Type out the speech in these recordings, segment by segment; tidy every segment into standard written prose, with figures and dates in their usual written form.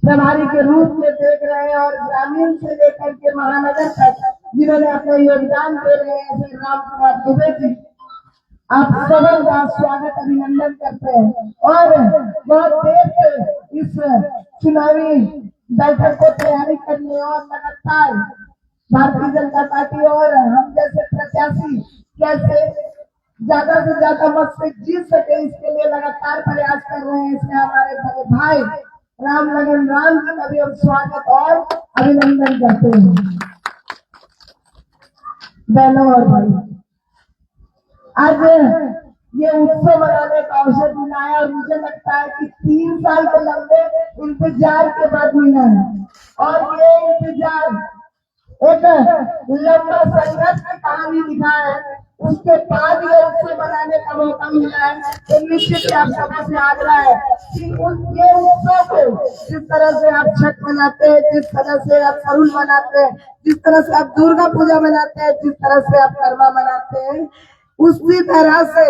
प्रभारी के रूप में देख रहे हैं और ग्रामीण से लेकर के महानगर तक जिन्होंने अपना योगदान दे रहे हैं ऐसे राम कुमार दुबे जी, आप सबों का स्वागत अभिनंदन करते हैं। और बहुत देर से इस चुनावी बैठक को तैयारी करने और लगातार भारतीय जनता पार्टी और हम जैसे प्रत्याशी कैसे ज्यादा से ज्यादा मत से जीत सके इसके लिए लगातार प्रयास कर रहे हैं। इसमें हमारे बड़े भाई राम लगन राम जी का भी हम स्वागत और अभिनंदन करते हैं। बहनों और भाई, आज ये उत्सव मनाने का अवसर मिला है और मुझे लगता है कि 3 साल के लंबे इंतजार के बाद मिला है और ये इंतजार एक लंबा संघर्ष की कहानी लिखा है। उसके बाद ये उत्सव मनाने का मौका मिला है। तो निश्चित आप सबों से आग्रह है कि ये उत्सव को जिस तरह से आप छठ मनाते हैं, जिस तरह से आप सरुल मनाते हैं, जिस तरह से आप दुर्गा पूजा मनाते हैं, जिस तरह से आप करवा मनाते हैं, उसी तरह से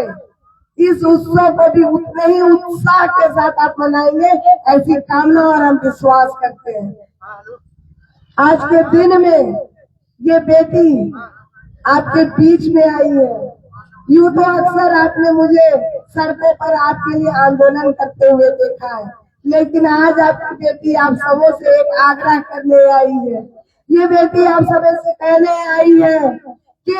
इस उत्सव को भी उतने ही उत्साह के साथ आप मनाएंगे, ऐसी कामना और हम विश्वास करते हैं। आज के दिन में ये बेटी आपके बीच में आई है। यूं तो अक्सर आपने मुझे सड़कों पर आपके लिए आंदोलन करते हुए देखा है, लेकिन आज आपकी बेटी आप सबों से एक आग्रह करने आई है। ये बेटी आप सबों से कहने आई है कि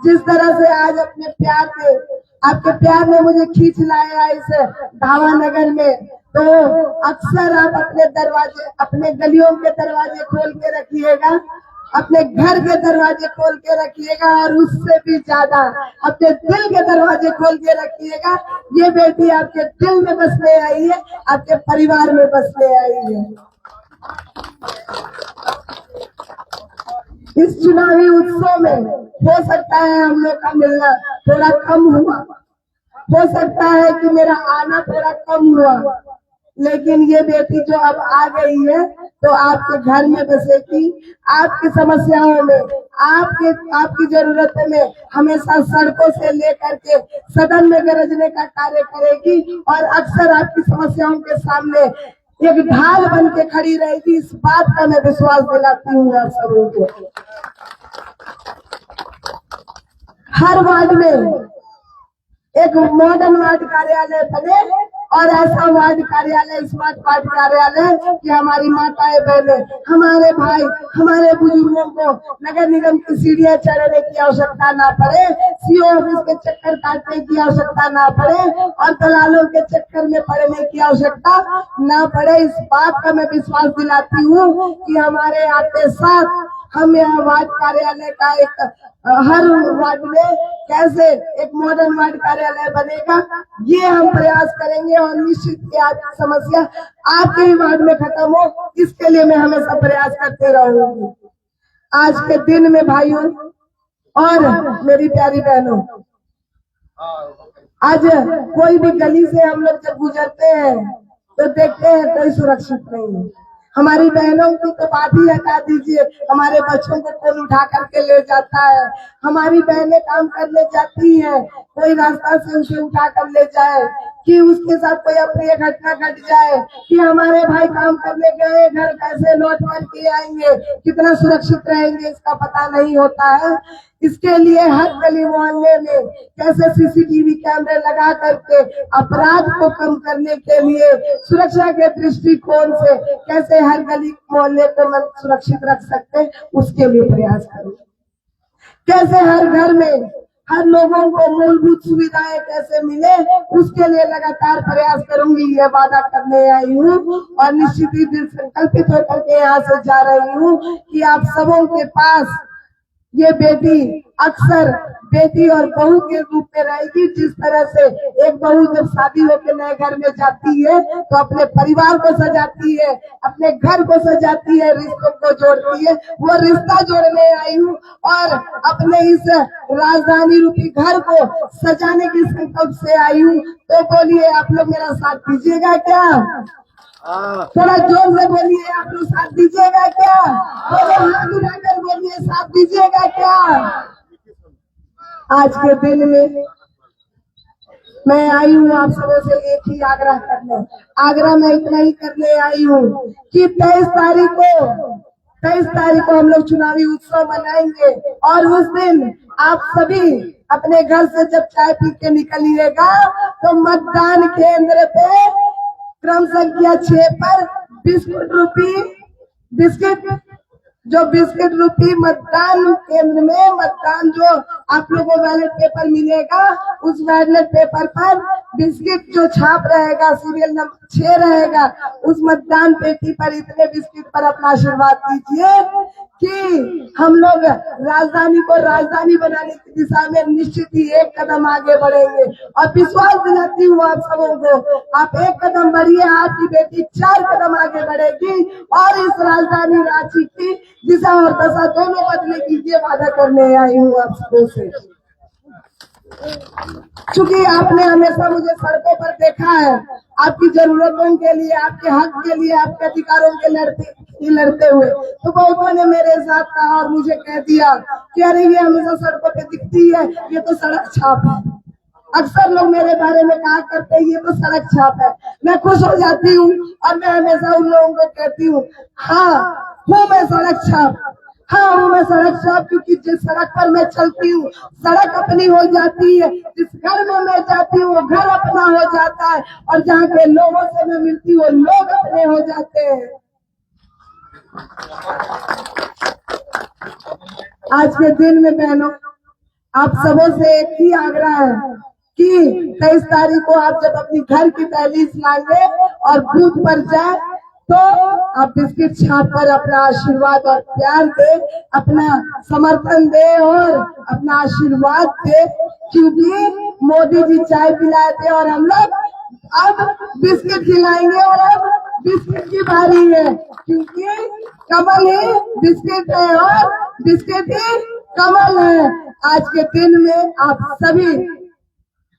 जिस तरह से आज अपने प्यार में, आपके प्यार में मुझे खींच लाया इस धावा नगर में, तो अक्सर आप अपने दरवाजे, अपने गलियों के दरवाजे खोल के रखिएगा, अपने घर के दरवाजे खोल के रखिएगा और उससे भी ज्यादा अपने दिल के दरवाजे खोल के रखिएगा। ये बेटी आपके दिल में बसने आई है, आपके परिवार में बसने आई है। इस चुनावी उत्सव में हो सकता है हम लोग का मिलना थोड़ा कम हुआ, हो सकता है कि मेरा आना थोड़ा कम हुआ, लेकिन ये बेटी जो अब आ गई है तो आपके घर में बसेगी, आपकी समस्याओं में, आपकी जरूरतों में हमेशा सड़कों से लेकर के सदन में गरजने का कार्य करेगी और अक्सर आपकी समस्याओं के सामने एक ढाल बन के खड़ी रहेगी। इस बात का मैं विश्वास दिलाती हूँ आप सबों को। हर वार्ड में एक मॉडर्न वार्ड कार्यालय बने और ऐसा वार्ड कार्यालय, स्मार्ट वार्ड कार्यालय कि हमारी माताएं बहनें, हमारे भाई, हमारे बुजुर्गों को नगर निगम की सीढ़ियां चढ़ने की आवश्यकता ना पड़े, सीओ ऑफिस के चक्कर काटने की आवश्यकता ना पड़े और दलालों के चक्कर में पड़ने की आवश्यकता ना पड़े। इस बात का मैं विश्वास दिलाती हूँ कि हमारे आते साथ हम यहाँ वार्ड कार्यालय का एक हर वार्ड में कैसे एक मॉडर्न वार्ड कार्यालय बनेगा, ये हम प्रयास करेंगे और निश्चित ही आपकी समस्या आपके ही वार्ड में खत्म हो, इसके लिए मैं हमेशा प्रयास करते रहूंगी। आज के दिन में भाइयों और मेरी प्यारी बहनों, आज कोई भी गली से हम लोग जब गुजरते हैं तो देखते हैं कोई सुरक्षित नहीं है। हमारी बहनों की तो बात ही हटा दीजिए, हमारे बच्चों को कौन उठा करके ले जाता है। हमारी बहनें काम करने जाती हैं, कोई रास्ता से उसे उठा कर ले जाए, कि उसके साथ कोई अप्रिय घटना घट जाए, कि हमारे भाई काम करने गए घर कैसे लौट करके आएंगे, कितना सुरक्षित रहेंगे, इसका पता नहीं होता है। इसके लिए हर गली मोहल्ले में कैसे सीसीटीवी कैमरे लगा करके अपराध को कम करने के लिए सुरक्षा के दृष्टिकोण से कैसे हर गली मोहल्ले को सुरक्षित रख सकते, उसके लिए प्रयास करूँ। कैसे हर घर में हर लोगों को मूलभूत सुविधाएं कैसे मिले, उसके लिए लगातार प्रयास करूंगी, ये वादा करने आई हूँ और निश्चित ही दिल संकल्पित होकर के यहाँ से जा रही हूँ कि आप सबों के पास ये बेटी अक्सर बेटी और बहू के रूप में रहेगी। जिस तरह से एक बहू जब शादी होकर नए घर में जाती है तो अपने परिवार को सजाती है, अपने घर को सजाती है, रिश्तों को जोड़ती है, वो रिश्ता जोड़ने आई हूँ और अपने इस राजधानी रूपी घर को सजाने के संकल्प से आई हूँ। तो बोलिए आप लोग मेरा साथ दीजिएगा क्या? थोड़ा जोर से बोलिए, आप लोग साथ दीजिएगा क्या? हाथ उठाकर बोलिए, साथ दीजिएगा क्या? आज के दिन में मैं आई हूँ आप सबों से एक ही आग्रह करने, आग्रह में इतना ही करने आई हूँ कि 23 तारीख को हम लोग चुनावी उत्सव मनाएंगे और उस दिन आप सभी अपने घर से जब चाय पी के निकलिएगा तो मतदान केंद्र पे क्रम संख्या 6 पर बिस्किट रूपी मतदान केंद्र में मतदान जो आप लोगों को बैलेट पेपर मिलेगा, उस बैलेट पेपर पर बिस्किट जो छाप रहेगा, सीरियल नंबर 6 रहेगा, उस मतदान पेटी पर इतने बिस्किट पर अपना आशीर्वाद दीजिए कि हम लोग राजधानी को राजधानी बनाने की दिशा में निश्चित ही एक कदम आगे बढ़ेंगे। और विश्वास दिलाती हूँ आप सबों को, आप एक कदम बढ़िए, आपकी बेटी 4 कदम आगे बढ़ेगी और इस राजधानी रांची की दिशा और दशा दोनों बदले की ये वादा करने आई हूँ आप सबों से। चूंकि आपने हमेशा मुझे सड़कों पर देखा है, आपकी जरूरतों के लिए, आपके हक के लिए, आपके अधिकारों के लड़ते हुए, तो बहुतों ने मेरे साथ कहा और मुझे कह दिया कि अरे ये हमेशा सड़कों पे दिखती है, ये तो सड़क छाप है। अक्सर लोग मेरे बारे में कहा करते हैं ये तो सड़क छाप है। मैं खुश हो जाती हूँ और मैं हमेशा उन लोगों को कहती हूँ, हाँ हूँ मैं सड़क छाप, हाँ हूँ मैं सड़क छाप, क्योंकि जिस सड़क पर मैं चलती हूँ सड़क अपनी हो जाती है, जिस घर में मैं जाती हूँ वो घर अपना हो जाता है, और जहाँ के लोगों से मैं मिलती हूँ वो लोग अपने हो जाते हैं। आज के दिन में बहनों, आप सबों से एक ही आग्रह है कि 23 तारीख को आप जब अपनी घर की दहलीज लाएंगे और बूथ पर जाए तो आप बिस्किट छाप कर अपना आशीर्वाद और प्यार दे, अपना समर्थन दे और अपना आशीर्वाद दे, क्योंकि मोदी जी चाय पिलाए थे और हम लोग अब बिस्किट खिलाएंगे और अब बिस्किट की बारी है, क्योंकि कमल ही बिस्किट है और बिस्किट ही कमल है। आज के दिन में आप सभी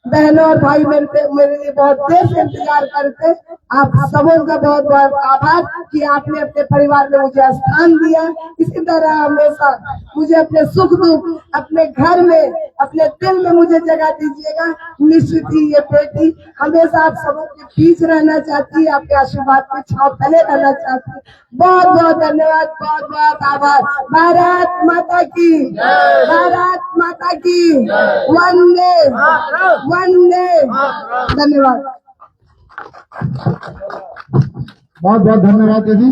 बहनों और भाई मेरे लिए बहुत देर से इंतजार करते, आप सबों का बहुत बहुत आभार कि आपने अपने परिवार में मुझे स्थान दिया। इसी तरह हमेशा मुझे अपने सुख दुख, अपने घर में, अपने दिल में मुझे जगह दीजिएगा। निश्चित ही ये बेटी हमेशा आप सबों के बीच रहना चाहती है, आपके आशीर्वाद के छाव तले रहना चाहती है। बहुत बहुत धन्यवाद, बहुत बहुत आभार। भारत माता की, भारत माता की, वंदे वंदे। धन्यवाद, बहुत बहुत धन्यवाद दीदी।